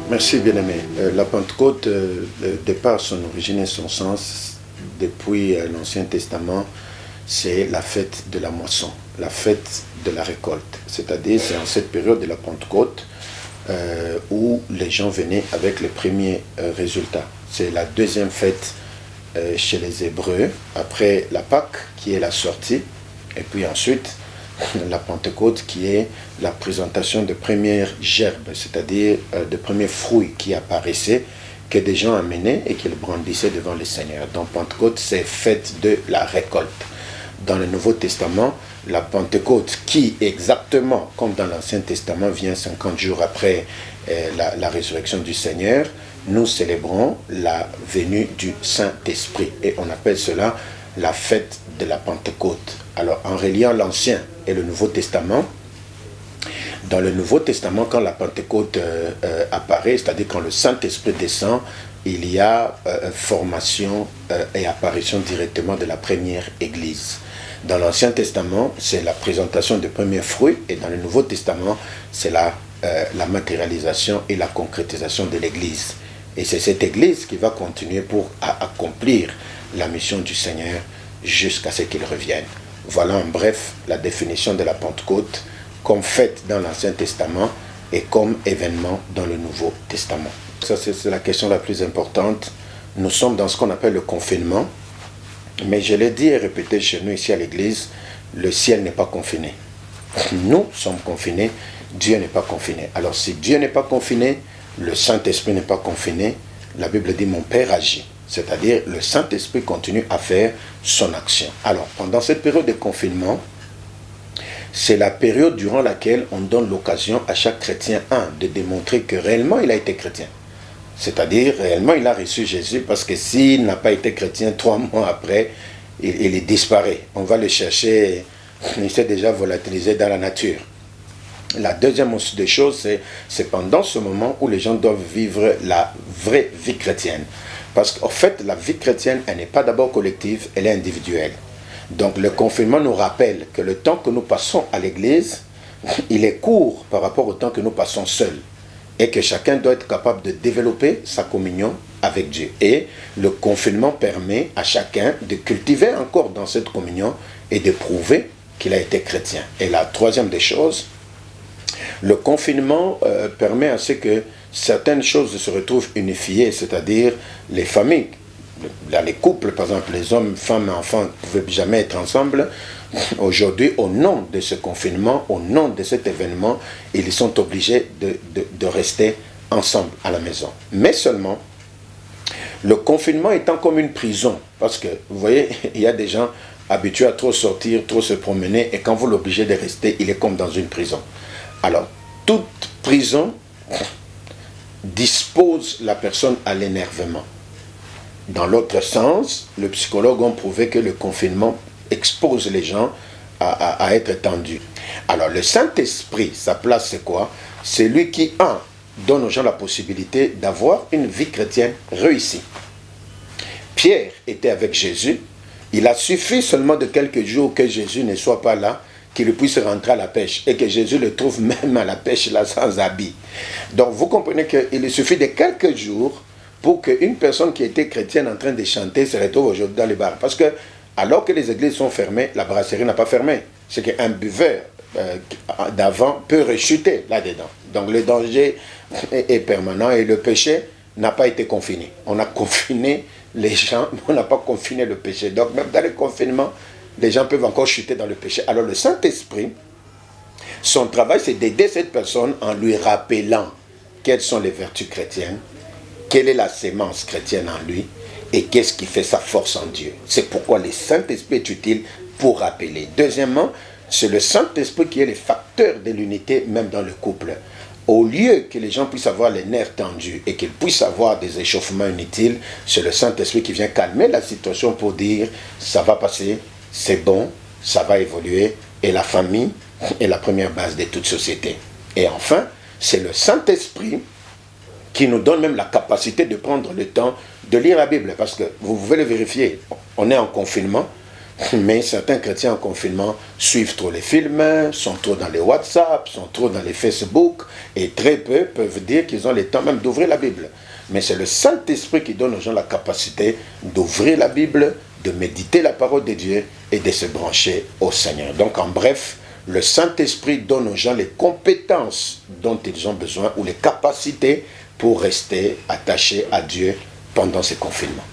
Merci bien-aimé. La Pentecôte, de par son origine et son sens, depuis l'Ancien Testament, c'est la fête de la moisson, la fête de la récolte. C'est-à-dire, c'est en cette période de la Pentecôte où les gens venaient avec les premiers résultats. C'est la deuxième fête chez les Hébreux, après la Pâque, qui est la sortie, et puis ensuite la Pentecôte, qui est la présentation de premières gerbes, c'est-à-dire de premiers fruits qui apparaissaient, que des gens amenaient et qu'ils brandissaient devant le Seigneur. Donc Pentecôte, c'est fête de la récolte. Dans le Nouveau Testament, la Pentecôte, qui exactement, comme dans l'Ancien Testament, vient 50 jours après la résurrection du Seigneur, nous célébrons la venue du Saint-Esprit. Et on appelle cela la fête de la Pentecôte. Alors, en reliant l'Ancien et le Nouveau Testament, dans le Nouveau Testament, quand la Pentecôte apparaît, c'est-à-dire quand le Saint-Esprit descend, il y a formation et apparition directement de la première Église. Dans l'Ancien Testament, c'est la présentation des premiers fruits, et dans le Nouveau Testament, c'est la matérialisation et la concrétisation de l'Église. Et c'est cette Église qui va continuer pour accomplir la mission du Seigneur jusqu'à ce qu'il revienne. Voilà en bref la définition de la Pentecôte comme fête dans l'Ancien Testament et comme événement dans le Nouveau Testament. Ça, c'est la question la plus importante. Nous sommes dans ce qu'on appelle le confinement, mais je l'ai dit et répété chez nous ici à l'église, le ciel n'est pas confiné. Nous sommes confinés, Dieu n'est pas confiné. Alors si Dieu n'est pas confiné, le Saint-Esprit n'est pas confiné, la Bible dit mon Père agit. C'est-à-dire le Saint-Esprit continue à faire son action. Alors pendant cette période de confinement, c'est la période durant laquelle on donne l'occasion à chaque chrétien, de démontrer que réellement il a été chrétien. C'est-à-dire, réellement, il a reçu Jésus, parce que s'il n'a pas été chrétien, 3 mois après, il disparaît. On va le chercher, il s'est déjà volatilisé dans la nature. La deuxième des choses, c'est pendant ce moment où les gens doivent vivre la vraie vie chrétienne. Parce qu'en fait, la vie chrétienne, elle n'est pas d'abord collective, elle est individuelle. Donc le confinement nous rappelle que le temps que nous passons à l'église, il est court par rapport au temps que nous passons seuls. Et que chacun doit être capable de développer sa communion avec Dieu. Et le confinement permet à chacun de cultiver encore dans cette communion et de prouver qu'il a été chrétien. Et la troisième des choses, le confinement permet à ce que certaines choses se retrouvent unifiées, c'est-à-dire les familles. Dans les couples, par exemple, les hommes, femmes et enfants ne pouvaient jamais être ensemble. Aujourd'hui, au nom de ce confinement, au nom de cet événement, ils sont obligés de rester ensemble à la maison. Mais seulement, le confinement étant comme une prison, parce que, vous voyez, il y a des gens habitués à trop sortir, trop se promener, et quand vous l'obligez de rester, il est comme dans une prison. Alors, toute prison dispose la personne à l'énervement. Dans l'autre sens, les psychologues ont prouvé que le confinement expose les gens à être tendus. Alors le Saint-Esprit, sa place c'est quoi? C'est lui qui, donne aux gens la possibilité d'avoir une vie chrétienne réussie. Pierre était avec Jésus. Il a suffi seulement de quelques jours que Jésus ne soit pas là, qu'il puisse rentrer à la pêche, et que Jésus le trouve même à la pêche là sans habit. Donc vous comprenez qu'il suffit de quelques jours pour qu'une personne qui était chrétienne en train de chanter se retrouve aujourd'hui dans les bars. Parce que, alors que les églises sont fermées, la brasserie n'a pas fermé. C'est qu'un buveur d'avant peut rechuter là-dedans. Donc le danger est permanent et le péché n'a pas été confiné. On a confiné les gens, mais on n'a pas confiné le péché. Donc même dans le confinement, les gens peuvent encore chuter dans le péché. Alors le Saint-Esprit, son travail, c'est d'aider cette personne en lui rappelant quelles sont les vertus chrétiennes, quelle est la sémence chrétienne en lui et qu'est-ce qui fait sa force en Dieu. C'est pourquoi le Saint-Esprit est utile pour rappeler. Deuxièmement, c'est le Saint-Esprit qui est le facteur de l'unité même dans le couple. Au lieu que les gens puissent avoir les nerfs tendus et qu'ils puissent avoir des échauffements inutiles, c'est le Saint-Esprit qui vient calmer la situation pour dire ça va passer, c'est bon, ça va évoluer et la famille est la première base de toute société. Et enfin, c'est le Saint-Esprit qui nous donne même la capacité de prendre le temps de lire la Bible. Parce que vous pouvez le vérifier, on est en confinement, Mais certains chrétiens en confinement suivent trop les films, sont trop dans les WhatsApp, sont trop dans les Facebook, et très peu peuvent dire qu'ils ont le temps même d'ouvrir la Bible. Mais c'est le Saint-Esprit qui donne aux gens la capacité d'ouvrir la Bible, de méditer la parole de Dieu et de se brancher au Seigneur. Donc en bref, le Saint-Esprit donne aux gens les compétences dont ils ont besoin ou les capacités pour rester attachés à Dieu pendant ces confinements.